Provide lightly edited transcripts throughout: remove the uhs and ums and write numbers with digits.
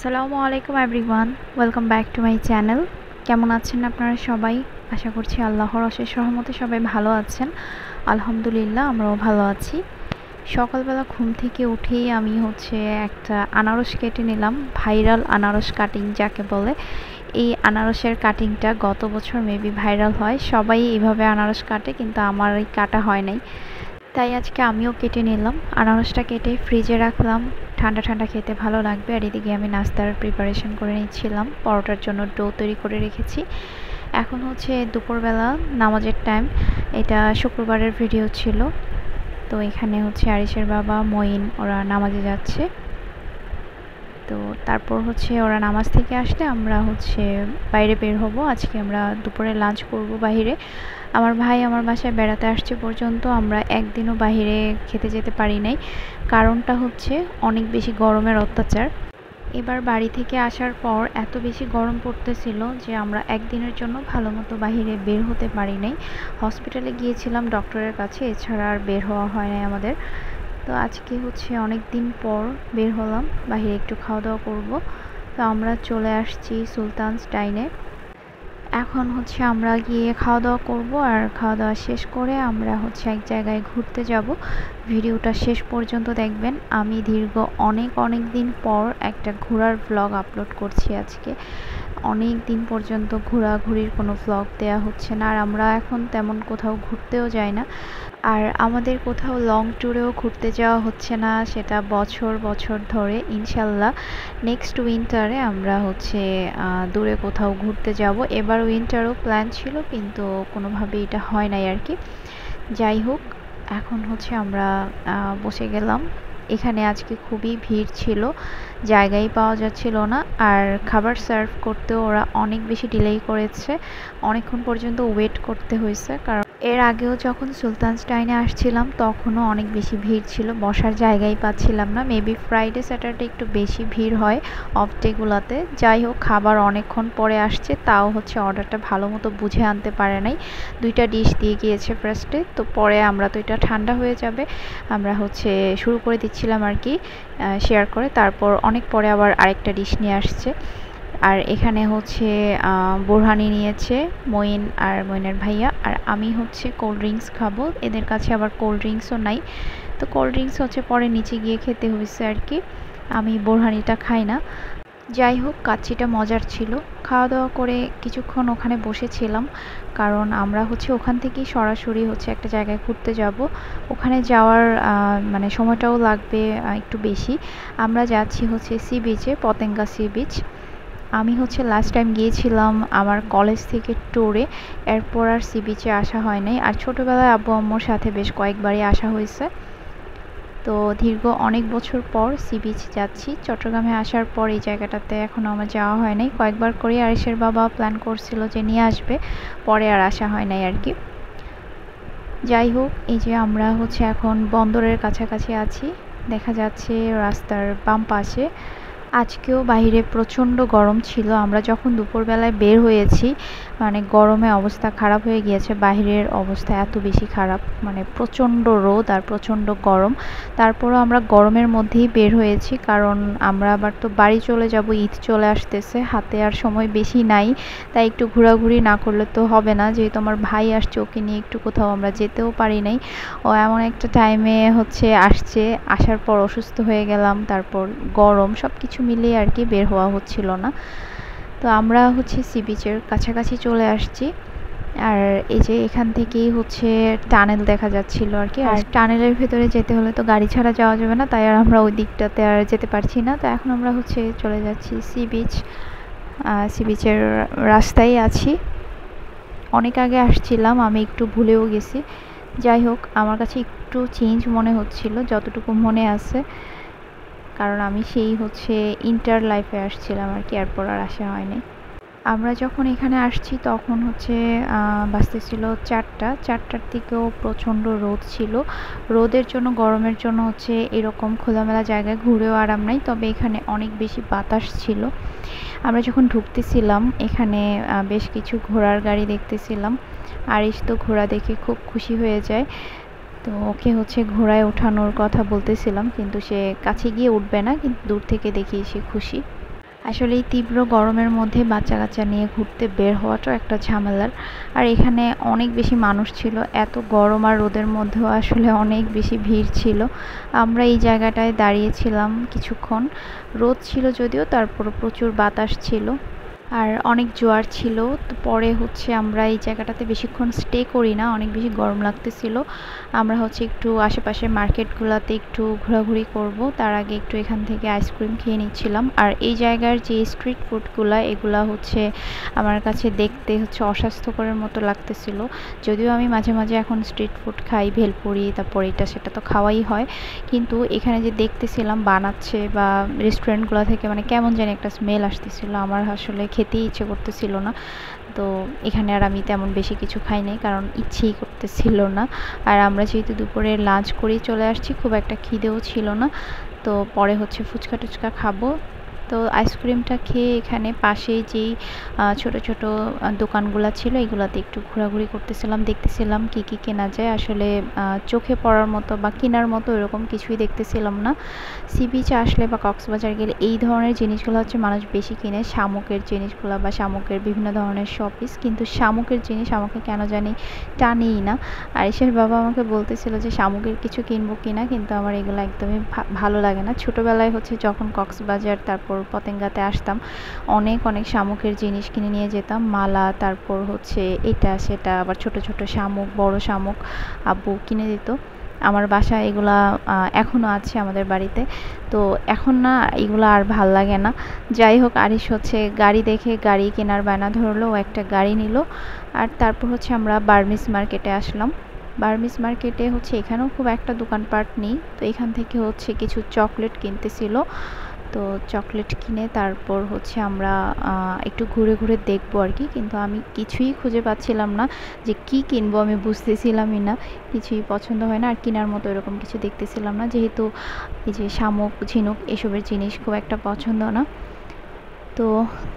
আসসালামু আলাইকুম everyone, welcome back to my channel. কেমন আছেন আপনারা সবাই? আশা করছি আল্লাহর অশেষ রহমতে সবাই ভালো আছেন। আলহামদুলিল্লাহ, আমরাও ভালো আছি। সকালবেলা ঘুম থেকে উঠেই আমি একটা আনারস কেটে নিলাম, ভাইরাল আনারস কাটিং যাকে বলে। এই আনারসের কাটিংটা গত বছর মেবি ভাইরাল হয়, সবাই এইভাবে আনারস কাটে, কিন্তু আমার এই কাটা হয় নাই। তাই আজকে আমিও কেটে নিলাম। আনারসটা কেটে ফ্রিজে রাখলাম, ঠান্ডা ঠান্ডা খেতে ভালো লাগবে। আর এদিকে আমি নাস্তার প্রিপারেশন করে নিচ্ছিলাম, পরোটার জন্য ডো তৈরি করে রেখেছি। এখন দুপুরবেলা নামাজের টাইম। এটা শুক্রবারের ভিডিও ছিল। তো এখানে আরিশের বাবা মঈন ওরা নামাজে যাচ্ছে। তো তারপর ওরা নামাজ থেকে আসলে আমরা বাইরে বের হব। আজকে আমরা দুপুরে লাঞ্চ করব বাইরে। আমার ভাই আমার বাসায় বেড়াতে আসছে পর্যন্ত আমরা একদিনও বাইরে খেতে যেতে পারি নাই। কারণটা অনেক বেশি গরমের অত্যাচার। এবার বাড়ি থেকে আসার পর এত বেশি গরম পড়তেছিল যে আমরা একদিনের জন্য ভালো মতো বাহিরে বের হতে পারি নাই। হসপিটালে গিয়েছিলাম ডক্টরের কাছে, এছাড়া আর বের হওয়া হয় নাই আমাদের। তো আজকে অনেক দিন পর বের হলাম, বাইরে একটু খাওয়া দাওয়া করব। তো আমরা চলে আসছি সুলতানস ডাইনে। এখন আমরা গিয়ে খাওয়া দাওয়া করব, আর খাওয়া দাওয়া শেষ করে আমরা এক জায়গায় ঘুরতে যাব। ভিডিওটা শেষ পর্যন্ত দেখবেন। আমি দীর্ঘ অনেক দিন পর একটা ঘোরার ভ্লগ আপলোড করছি আজকে। অনেক দিন পর্যন্ত ঘোরাঘুরির কোনো ভ্লগ দেওয়া হচ্ছে না, আর আমরা এখন তেমন কোথাও ঘুরতেও যাই না। আর আমাদের কোথাও লং ট্যুরেও ঘুরতে যাওয়া হচ্ছে না, সেটা বছর বছর ধরে। ইনশাল্লাহ নেক্সট উইন্টারে আমরা দূরে কোথাও ঘুরতে যাব। এবার উইন্টারও প্ল্যান ছিল, কিন্তু কোনোভাবেই এটা হয় নাই আর কি। যাই হোক, এখন আমরা বসে গেলাম। এখানে আজকে খুবই ভিড় ছিল, জায়গাই পাওয়া যাচ্ছিল না। আর খাবার সার্ভ করতেও ওরা অনেক বেশি ডিলে করেছে, অনেকক্ষণ পর্যন্ত ওয়েট করতে হয়েছে। কারণ এর আগেও যখন সুলতানস ডাইনে আসছিলাম তখনও অনেক বেশি ভিড় ছিল, বসার জায়গাই পাচ্ছিলাম না। মেবি ফ্রাইডে স্যাটারডে একটু বেশি ভিড় হয় অফ ডেগুলোতে। যাই হোক, খাবার অনেকক্ষণ পরে আসছে, তাও অর্ডারটা ভালো মতো বুঝে আনতে পারে নাই। 2টা ডিশ দিয়ে গিয়েছে ফার্স্টে, তো পরে আমরা তো এটা ঠান্ডা হয়ে যাবে, আমরা শুরু করে দিচ্ছিলাম আর কি শেয়ার করে। তারপর অনেক পরে আবার আরেকটা ডিশ নিয়ে আসছে। আর এখানে বোরহানি নিয়েছে মঈন আর মঈনের ভাইয়া, আর আমি কোল্ড ড্রিঙ্কস খাবো। এদের কাছে আবার কোল্ড ড্রিঙ্কসও নাই, তো কোল্ড ড্রিঙ্কস পরে নিচে গিয়ে খেতে হয়েছে আর কি। আমি বোরহানিটা খাই না। যাই হোক, কাচ্চিটা মজার ছিল। খাওয়া দাওয়া করে কিছুক্ষণ ওখানে বসেছিলাম, কারণ আমরা ওখান থেকেই সরাসরি একটা জায়গায় ঘুরতে যাব। ওখানে যাওয়ার মানে সময়টাও লাগবে একটু বেশি। আমরা যাচ্ছি সি বিচে, পতেঙ্গা সি বিচ। আমি লাস্ট টাইম গিয়েছিলাম আমার কলেজ থেকে ট্যুরে, এরপর আর সি বিচে আসা হয় নাই। আর ছোটোবেলায় আব্বু আম্মুর সাথে বেশ কয়েকবারই আসা হয়েছে। তো দীর্ঘ অনেক বছর পর সি বিচ যাচ্ছি। চট্টগ্রামে আসার পর এই জায়গাটাতে এখনও আমার যাওয়া হয় নাই। কয়েকবার করে আরিশের বাবা প্ল্যান করছিল যে নিয়ে আসবে, পরে আর আসা হয় নাই আর কি। যাই হোক, এই যে আমরা এখন বন্দরের কাছাকাছি আছি, দেখা যাচ্ছে রাস্তার বাম পাশে। আজকেও বাইরে প্রচণ্ড গরম ছিল। আমরা যখন দুপুরবেলায় বের হয়েছি, মানে গরমে অবস্থা খারাপ হয়ে গিয়েছে। বাইরের অবস্থা এত বেশি খারাপ, মানে প্রচণ্ড রোদ আর প্রচণ্ড গরম। তারপরও আমরা গরমের মধ্যেই বের হয়েছি, কারণ আমরা আবার তো বাড়ি চলে যাব, ঈদ চলে আসতেছে, হাতে আর সময় বেশি নাই। তাই একটু ঘোরাঘুরি না করলে তো হবে না, যেহেতু আমার ভাই আসছে, ওকে নিয়ে একটু কোথাও আমরা যেতেও পারি নাই। ও এমন একটা টাইমে আসছে, আসার পর অসুস্থ হয়ে গেলাম, তারপর গরম, সব কিছু মিলিয়ে আর কি বের হওয়া হচ্ছিল না। তো আমরা সি বিচের কাছাকাছি চলে আসছি। আর এই যে এখান থেকেই টানেল দেখা যাচ্ছিল আর কি। আর টানেলের ভেতরে যেতে হলে তো গাড়ি ছাড়া যাওয়া যাবে না, তাই আর আমরা ওই দিকটাতে আর যেতে পারছি না। তো এখন আমরা চলে যাচ্ছি সি বিচ। সি বিচের রাস্তায় আছি। অনেক আগে আসছিলাম, আমি একটু ভুলেও গেছি। যাই হোক, আমার কাছে একটু চেঞ্জ মনে হচ্ছিল, যতটুকু মনে আছে, কারণ আমি সেই ইন্টার লাইফে আসছিলাম আর কি, এরপর আর আসা হয়নি। আমরা যখন এখানে আসছি তখন বাজতেছিল 4টার দিকেও প্রচণ্ড রোদ ছিল। রোদের জন্য, গরমের জন্য এরকম খোলামেলা জায়গায় ঘুরেও আরাম নাই, তবে এখানে অনেক বেশি বাতাস ছিল। আমরা যখন ঢুকতেছিলাম এখানে বেশ কিছু ঘোড়ার গাড়ি দেখতেছিলাম। আরিশ তো ঘোড়া দেখে খুব খুশি হয়ে যায়, তো ওকে ঘোড়ায় ওঠানোর কথা বলতেছিলাম, কিন্তু সে কাছে গিয়ে উঠবে না, কিন্তু দূর থেকে দেখি সে খুশি। আসলে এই তীব্র গরমের মধ্যে বাচ্চা কাচ্চা নিয়ে ঘুরতে বের হওয়াটাও একটা ঝামেলার। আর এখানে অনেক বেশি মানুষ ছিল, এত গরম আর রোদের মধ্যেও আসলে অনেক বেশি ভিড় ছিল। আমরা এই জায়গাটায় দাঁড়িয়েছিলাম কিছুক্ষণ, রোদ ছিল যদিও, তারপরও প্রচুর বাতাস ছিল আর অনেক জোয়ার ছিল। তো পরে আমরা এই জায়গাটাতে বেশিক্ষণ স্টে করি না, অনেক বেশি গরম লাগতেছিল। আমরা একটু আশেপাশে মার্কেটগুলোতে একটু ঘোরাঘুরি করব, তার আগে একটু এখান থেকে আইসক্রিম খেয়ে নিচ্ছিলাম। আর এই জায়গার যে স্ট্রিট ফুডগুলো, এগুলা আমার কাছে দেখতে অস্বাস্থ্যকরের মতো লাগতেছিল। যদিও আমি মাঝে মাঝে এখন স্ট্রিট ফুড খাই, ভেলপুরি, তারপর এটা সেটা তো খাওয়াই হয়, কিন্তু এখানে যে দেখতেছিলাম বানাচ্ছে বা রেস্টুরেন্টগুলো থেকে কেমন জানি একটা স্মেল আসতেছিল, আমার আসলে খেতেই ইচ্ছে করতেছিল না। তো এখানে আর আমি তেমন বেশি কিছু খাই নাই, কারণ ইচ্ছেই করতেছিল না। আর আমরা যেহেতু দুপুরে লাঞ্চ করেই চলে আসছি, খুব একটা খিদেও ছিল না। তো পরে ফুচকা টুচকা খাবো। তো আইসক্রিমটা খেয়ে এখানে পাশেই যেই ছোট ছোট দোকানগুলো ছিল, এগুলাতে একটু ঘোরাঘুরি করতেছিলাম, দেখতেছিলাম কি কি কেনা যায়। আসলে চোখে পড়ার মতো বা কেনার মতো এরকম কিছুই দেখতেছিলাম না। সি বিচে আসলে বা কক্সবাজার গেলে এই ধরনের জিনিসগুলো মানুষ বেশি কিনে, শামুকের জিনিসগুলো বা শামুকের বিভিন্ন ধরনের শপিস, কিন্তু শামুকের জিনিস আমাকে কেন জানি টানেই না। আরিশের বাবা আমাকে বলতেছিল যে শামুকের কিছু কিনবো কিনা, কিন্তু আমার এগুলো একদমই ভালো লাগে না। ছোটোবেলায় যখন কক্সবাজার তারপর পতেঙ্গাতে আসতাম, অনেক অনেক শামুকের জিনিস কিনে নিয়ে যেতাম, মালা, তারপর এটা সেটা, আবার ছোট ছোট শামুক, বড় শামুক আব্বু কিনে দিত। আমার বাসায় এগুলা এখনও আছে আমাদের বাড়িতে। তো এখন না এগুলো আর ভাল লাগে না। যাই হোক, আরিশ গাড়ি দেখে গাড়ি কেনার বায়না ধরলো, ও একটা গাড়ি নিল। আর তারপর আমরা বার্মিস মার্কেটে আসলাম। বার্মিস মার্কেটে এখানেও খুব একটা দোকানপাট নেই, তো এখান থেকে কিছু চকলেট কিনতেছিল। তো চকলেট কিনে তারপর আমরা একটু ঘুরে ঘুরে দেখবো আর কি, কিন্তু আমি কিছুই খুঁজে পাচ্ছিলাম না যে কি কিনবো, আমি বুঝতেছিলামই না। কিছুই পছন্দ হয় না, আর কেনার মতো এরকম কিছু দেখতেছিলাম না, যেহেতু এই যে শামুক, ঝিনুক এসবের জিনিস খুব একটা পছন্দ না। তো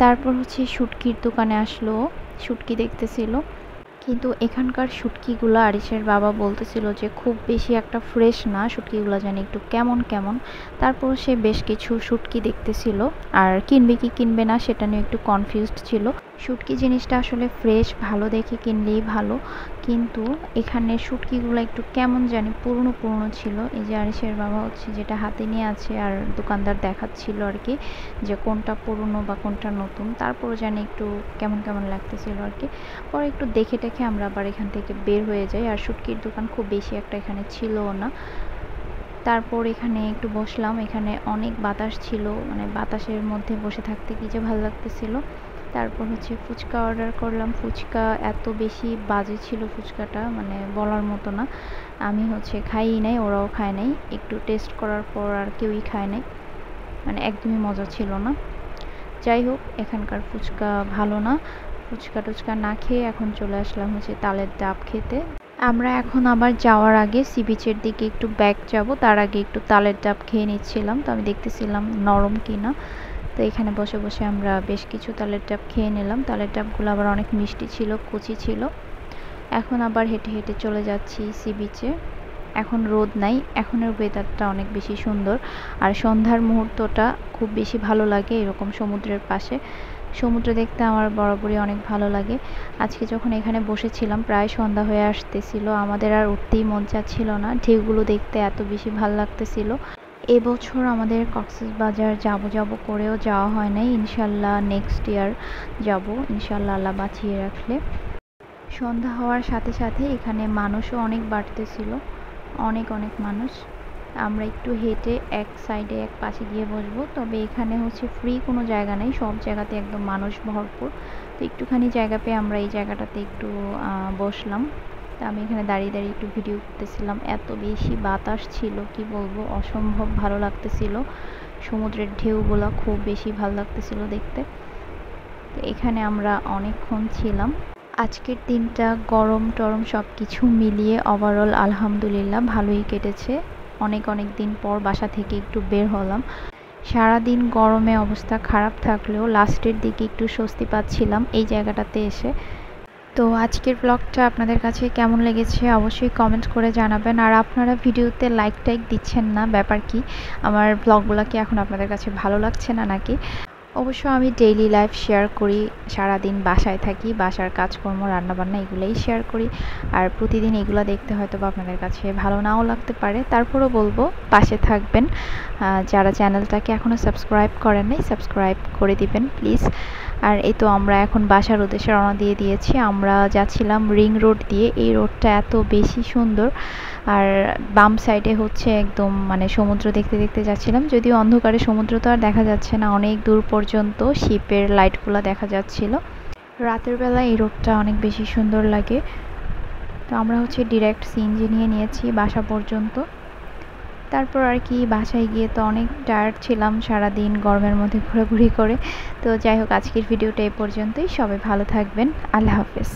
তারপর শুটকির দোকানে আসলো, শুটকি দেখতেছিল। কিন্তু এখানকার শুটকিগুলো আরিশের বাবা বলতেছিল যে খুব বেশি একটা ফ্রেশ না, শুটকিগুলো জানি একটু কেমন কেমন। তারপর সে বেশ কিছু শুটকি দেখতেছিল, আর কিনবে কি কিনবে না সেটা নিয়ে একটু কনফিউজড ছিল। শুটকি জিনিসটা আসলে ফ্রেশ ভালো দেখে কিনলেই ভালো, কিন্তু এখানে শুটকিগুলো একটু কেমন জানি পুরনো পুরনো ছিল। এই যে আরিশের বাবা যেটা হাতে নিয়ে আছে, আর দোকানদার দেখাচ্ছিল আর কি যে কোনটা পুরনো বা কোনটা নতুন, তারপরও জানি একটু কেমন কেমন লাগতেছিল আর কি। পরে একটু দেখে টেখে আমরা আবার এখান থেকে বের হয়ে যাই, আর শুটকির দোকান খুব বেশি একটা এখানে ছিলও না। তারপর এখানে একটু বসলাম, এখানে অনেক বাতাস ছিল, বাতাসের মধ্যে বসে থাকতে কি যে ভালো লাগতেছিল। তারপর ফুচকা অর্ডার করলাম। ফুচকা এত বেশি বাজে ছিল ফুচকাটা, বলার মতো না। আমি খাইই নাই, ওরাও খায় নাই, একটু টেস্ট করার পর আর কেউই খায় নাই, একদমই মজা ছিল না। যাই হোক, এখানকার ফুচকা ভালো না। ফুচকা টুচকা না খেয়ে এখন চলে আসলাম তালের ডাব খেতে। আমরা এখন আবার যাওয়ার আগে সি বিচের দিকে একটু ব্যাক যাব, তার আগে একটু তালের ডাব খেয়ে নিচ্ছিলাম। তো আমি দেখতেছিলাম নরম কিনা। তো এখানে বসে বসে আমরা বেশ কিছু তালের ডাব খেয়ে নিলাম। তালের ডাবগুলো আবার অনেক মিষ্টি ছিল, কচি ছিল। এখন আবার হেঁটে হেঁটে চলে যাচ্ছি সি বিচে। এখন রোদ নাই, এখনের ওয়েদারটা অনেক বেশি সুন্দর, আর সন্ধ্যার মুহূর্তটা খুব বেশি ভালো লাগে এরকম সমুদ্রের পাশে। সমুদ্র দেখতে আমার বরাবরই অনেক ভালো লাগে। আজকে যখন এখানে বসেছিলাম প্রায় সন্ধ্যা হয়ে আসতেছিল, আমাদের আর উঠতেই মন চাচ্ছিল না, ঢেউগুলো দেখতে এত বেশি ভালো লাগতেছিল। এবছর আমাদের কক্সবাজার যাব করেও যাওয়া হয় নাই, ইনশাল্লাহ নেক্সট ইয়ার যাব ইনশাল্লাহ, আল্লাহ বাঁচিয়ে রাখলে। সন্ধ্যা হওয়ার সাথে সাথে এখানে মানুষও অনেক বাড়তেছিল, অনেক অনেক মানুষ। আমরা একটু হেঁটে এক সাইডে এক পাশে গিয়ে বসবো, তবে এখানে ফ্রি কোনো জায়গা নেই, সব জায়গাতে একদম মানুষ ভরপুর। তো একটুখানি জায়গা পেয়ে আমরা এই জায়গাটাতে একটু বসলাম। তো আমি এখানে দাঁড়িয়ে দাঁড়িয়ে একটু ভিডিও করতেছিলাম, এত বেশি বাতাস ছিল কি বলবো, অসম্ভব ভালো লাগতেছিল। সমুদ্রের ঢেউগুলো খুব বেশি ভালো লাগতেছিল দেখতে। তো এখানে আমরা অনেকক্ষণ ছিলাম। আজকের দিনটা গরম টরম সব কিছু মিলিয়ে ওভারঅল আলহামদুলিল্লাহ ভালোই কেটেছে। অনেক অনেক দিন পর বাসা থেকে একটু বের হলাম। সারাদিন গরমে অবস্থা খারাপ থাকলেও লাস্টের দিকে একটু স্বস্তি পাচ্ছিলাম এই জায়গাটাতে এসে। তো আজকের ব্লগটা আপনাদের কাছে কেমন লেগেছে অবশ্যই কমেন্ট করে জানাবেন। আর আপনারা ভিডিওতে লাইক টাইক দিচ্ছেন না, ব্যাপার কি? আমার ব্লগগুলো কি এখন আপনাদের কাছে ভালো লাগছে না নাকি? অবশ্য আমি ডেইলি লাইফ শেয়ার করি, সারাদিন বাসায় থাকি, বাসার কাজকর্ম রান্নাবান্না এগুলোই শেয়ার করি। আর প্রতিদিন এগুলো দেখতে হয়তো বা আপনাদের কাছে ভালো নাও লাগতে পারে, তারপরও বলবো পাশে থাকবেন। যারা চ্যানেলটাকে এখনও সাবস্ক্রাইব করেন নাই সাবস্ক্রাইব করে দিবেন প্লিজ। আর এই তো আমরা এখন বাসার উদ্দেশ্যে রওনা দিয়ে দিয়েছি। আমরা যাচ্ছিলাম রিং রোড দিয়ে। এই রোডটা এত বেশি সুন্দর, আর বাম সাইডে হচ্ছে একদম মানে সমুদ্র দেখতে দেখতে যাচ্ছিলাম, যদিও অন্ধকারে সমুদ্র তো আর দেখা যাচ্ছে না, অনেক দূর পর্যন্ত শিপের লাইটগুলো দেখা যাচ্ছিল। রাতের বেলা এই রোডটা অনেক বেশি সুন্দর লাগে। তো আমরা হচ্ছে ডিরেক্ট সিএনজি নিয়ে নিয়েছি বাসা পর্যন্ত। তারপর আর কি বাসায় গিয়ে তো অনেক টায়ার্ড ছিলাম সারাদিন গরমের মধ্যে ঘোরাঘুরি করে। তো যাই হোক, আজকের ভিডিওটা এই পর্যন্তই। সবাই ভালো থাকবেন। আল্লাহ হাফেজ।